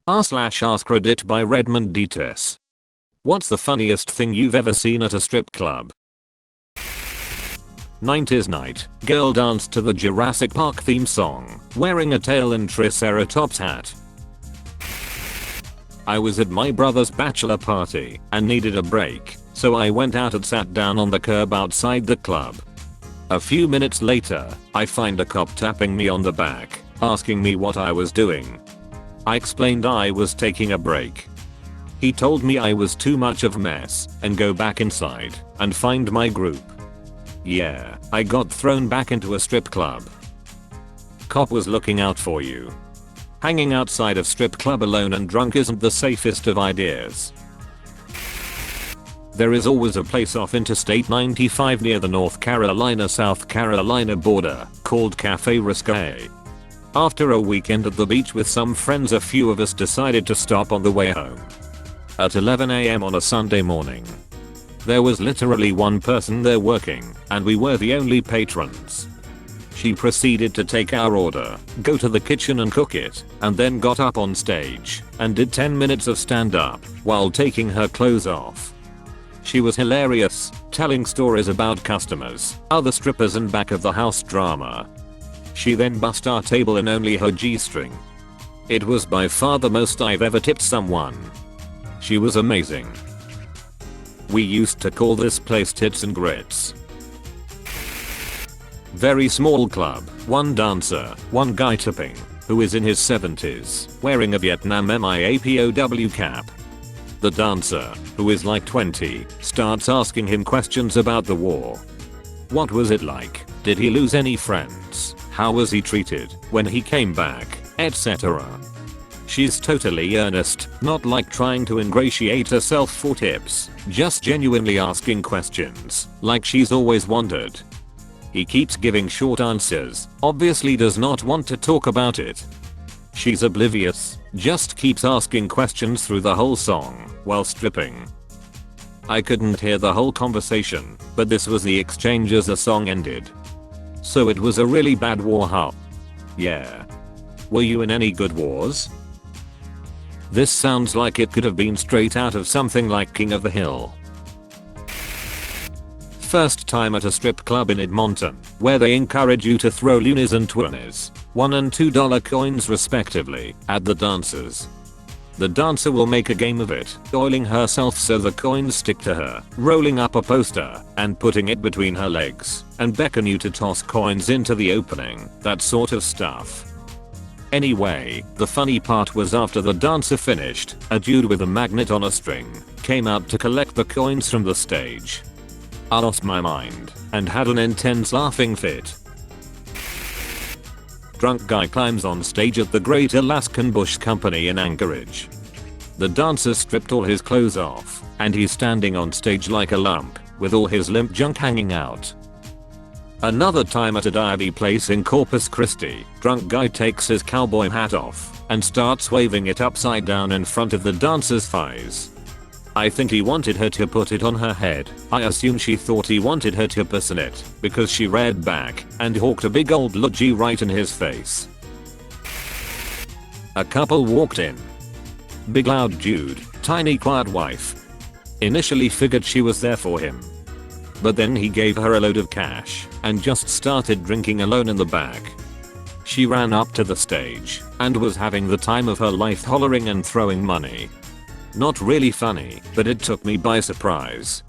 r/AskReddit by Redmond Dts. What's the funniest thing you've ever seen at a strip club? 90s night, girl danced to the Jurassic Park theme song, wearing a tail and triceratops hat. I was at my brother's bachelor party and needed a break, so I went out and sat down on the curb outside the club. A few minutes later, I find a cop tapping me on the back, asking me what I was doing. I explained I was taking a break. He told me I was too much of a mess and go back inside and find my group. Yeah, I got thrown back into a strip club. Cop was looking out for you. Hanging outside of strip club alone and drunk isn't the safest of ideas. There is always a place off Interstate 95 near the North Carolina-South Carolina border called Cafe Risque. After a weekend at the beach with some friends, a few of us decided to stop on the way home. At 11 AM on a Sunday morning. There was literally one person there working, and we were the only patrons. She proceeded to take our order, go to the kitchen and cook it, and then got up on stage and did 10 minutes of stand-up while taking her clothes off. She was hilarious, telling stories about customers, other strippers and back of the house drama. She then bust our table in only her G-string. It was by far the most I've ever tipped someone. She was amazing. We used to call this place Tits and Grits. Very small club, one dancer, one guy tipping, who is in his 70s, wearing a Vietnam MIAPOW cap. The dancer, who is like 20, starts asking him questions about the war. What was it like? Did he lose any friends? How was he treated when he came back? Etc. She's totally earnest, not like trying to ingratiate herself for tips, just genuinely asking questions, like she's always wondered. He keeps giving short answers, obviously does not want to talk about it. She's oblivious, just keeps asking questions through the whole song, while stripping. I couldn't hear the whole conversation, but this was the exchange as the song ended. So it was a really bad war, huh? Yeah. Were you in any good wars? This sounds like it could have been straight out of something like King of the Hill. First time at a strip club in Edmonton, where they encourage you to throw loonies and twenties, $1 and $2 coins respectively, at the dancers. The dancer will make a game of it, oiling herself so the coins stick to her, rolling up a poster, and putting it between her legs, and beckon you to toss coins into the opening, that sort of stuff. Anyway, the funny part was after the dancer finished, a dude with a magnet on a string came out to collect the coins from the stage. I lost my mind and had an intense laughing fit. Drunk guy climbs on stage at the Great Alaskan Bush Company in Anchorage. The dancer stripped all his clothes off, and he's standing on stage like a lump, with all his limp junk hanging out. Another time at a divey place in Corpus Christi, drunk guy takes his cowboy hat off and starts waving it upside down in front of the dancer's thighs. I think he wanted her to put it on her head. I assume she thought he wanted her to piss in it, because she reared back and hawked a big old ludgie right in his face. A couple walked in. Big loud dude, tiny quiet wife. Initially figured she was there for him. But then he gave her a load of cash and just started drinking alone in the back. She ran up to the stage and was having the time of her life, hollering and throwing money. Not really funny, but it took me by surprise.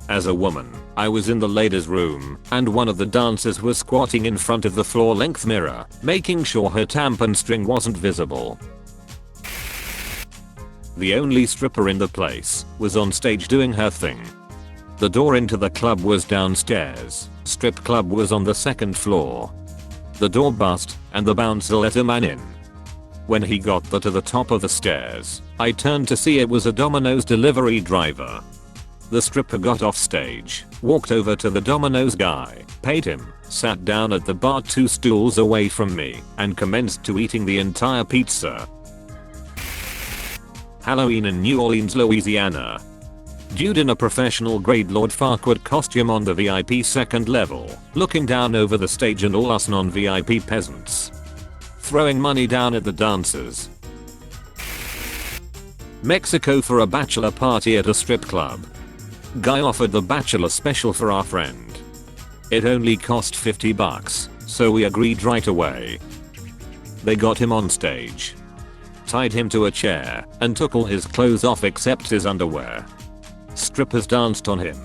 As a woman, I was in the ladies' room, and one of the dancers was squatting in front of the floor-length mirror, making sure her tampon string wasn't visible. The only stripper in the place was on stage doing her thing. The door into the club was downstairs, strip club was on the second floor. The door bust, and the bouncer let a man in. When he got to the top of the stairs, I turned to see it was a Domino's delivery driver. The stripper got off stage, walked over to the Domino's guy, paid him, sat down at the bar 2 stools away from me, and commenced to eating the entire pizza. Halloween in New Orleans, Louisiana. Dude in a professional grade Lord Farquaad costume on the VIP second level, looking down over the stage and all us non-VIP peasants. throwing money down at the dancers. Mexico for a bachelor party at a strip club. Guy offered the bachelor special for our friend. It only cost $50, so we agreed right away. They got him on stage, tied him to a chair, and took all his clothes off except his underwear. Strippers danced on him.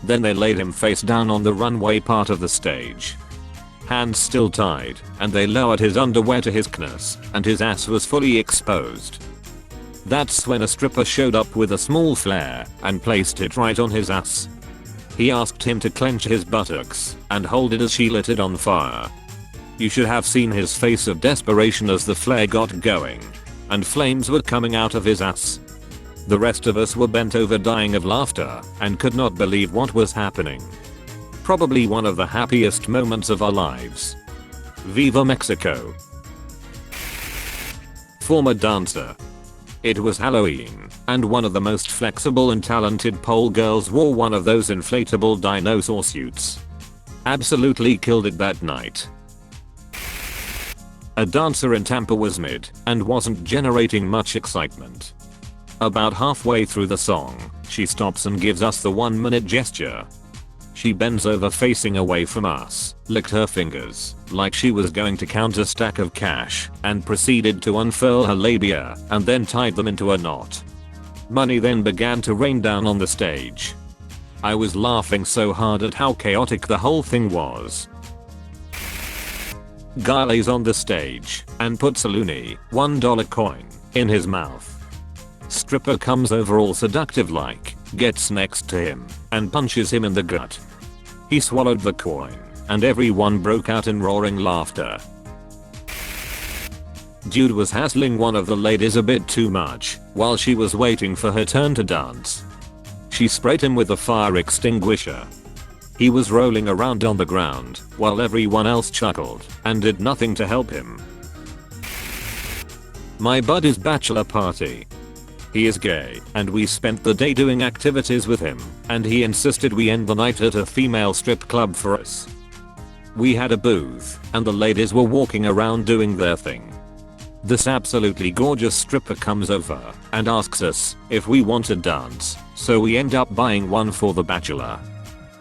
Then they laid him face down on the runway part of the stage, hands still tied, and they lowered his underwear to his knees, and his ass was fully exposed. That's when a stripper showed up with a small flare and placed it right on his ass. He asked him to clench his buttocks and hold it as she lit it on fire. You should have seen his face of desperation as the flare got going and flames were coming out of his ass. The rest of us were bent over dying of laughter and could not believe what was happening. Probably one of the happiest moments of our lives. Viva Mexico. Former dancer. It was Halloween, and one of the most flexible and talented pole girls wore one of those inflatable dinosaur suits. Absolutely killed it that night. A dancer in Tampa was mid and wasn't generating much excitement. About halfway through the song, she stops and gives us the 1-minute gesture. She bends over facing away from us, licked her fingers like she was going to count a stack of cash, and proceeded to unfurl her labia and then tied them into a knot. Money then began to rain down on the stage. I was laughing so hard at how chaotic the whole thing was. Guy lays on the stage and puts a loony $1 coin in his mouth. Stripper comes over all seductive like, gets next to him, and punches him in the gut. He swallowed the coin, and everyone broke out in roaring laughter. Dude was hassling one of the ladies a bit too much while she was waiting for her turn to dance. She sprayed him with a fire extinguisher. He was rolling around on the ground while everyone else chuckled and did nothing to help him. My buddy's bachelor party. He is gay, and we spent the day doing activities with him, and he insisted we end the night at a female strip club for us. We had a booth, and the ladies were walking around doing their thing. This absolutely gorgeous stripper comes over and asks us if we want to dance, so we end up buying one for the bachelor.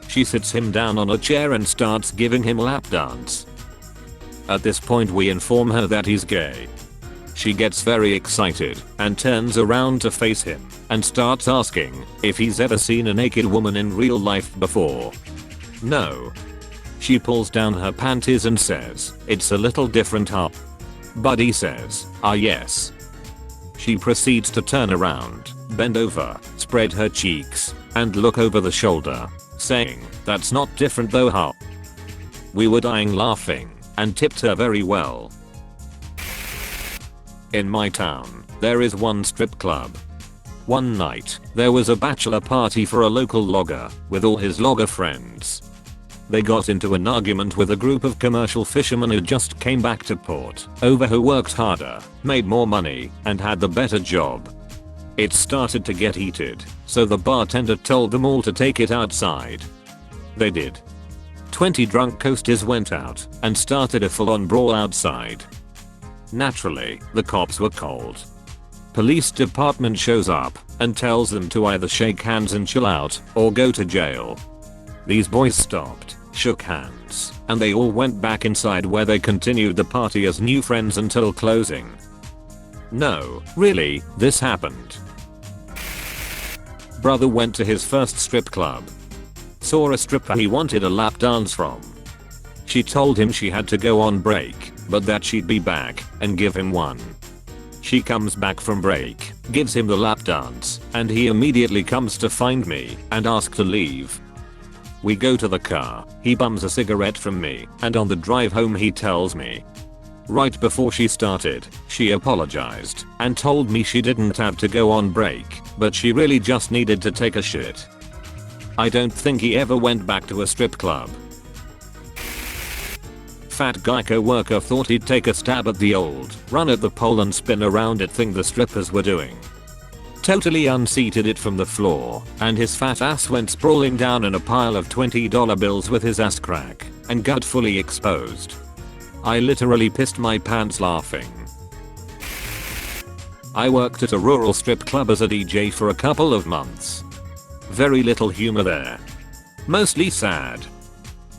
She sits him down on a chair and starts giving him a lap dance. At this point we inform her that he's gay. She gets very excited and turns around to face him and starts asking if he's ever seen a naked woman in real life before. No. She pulls down her panties and says, "It's a little different, huh?" Buddy says, "Ah yes." She proceeds to turn around, bend over, spread her cheeks, and look over the shoulder, saying, "That's not different though, huh?" We were dying laughing and tipped her very well. In my town, there is one strip club. One night, there was a bachelor party for a local logger with all his logger friends. They got into an argument with a group of commercial fishermen who just came back to port over who worked harder, made more money, and had the better job. It started to get heated, so the bartender told them all to take it outside. They did. 20 drunk coasters went out and started a full-on brawl outside. Naturally, the cops were called. Police department shows up and tells them to either shake hands and chill out or go to jail. These boys stopped, shook hands, and they all went back inside where they continued the party as new friends until closing. No, really, this happened. Brother went to his first strip club. Saw a stripper he wanted a lap dance from. She told him she had to go on break, but that she'd be back and give him one. She comes back from break, gives him the lap dance, and he immediately comes to find me and asks to leave. We go to the car, he bums a cigarette from me, and on the drive home he tells me. Right before she started, she apologized and told me she didn't have to go on break, but she really just needed to take a shit. I don't think he ever went back to a strip club. Fat guy co-worker thought he'd take a stab at the old run at the pole and spin around it thing the strippers were doing. Totally unseated it from the floor, and his fat ass went sprawling down in a pile of $20 bills with his ass crack and gut fully exposed. I literally pissed my pants laughing. I worked at a rural strip club as a DJ for a couple of months. Very little humor there. Mostly sad.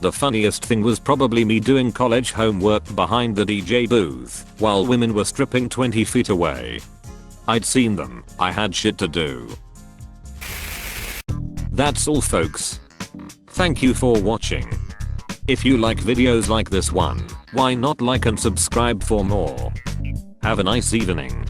The funniest thing was probably me doing college homework behind the DJ booth while women were stripping 20 feet away. I'd seen them, I had shit to do. That's all folks. Thank you for watching. If you like videos like this one, why not like and subscribe for more? Have a nice evening.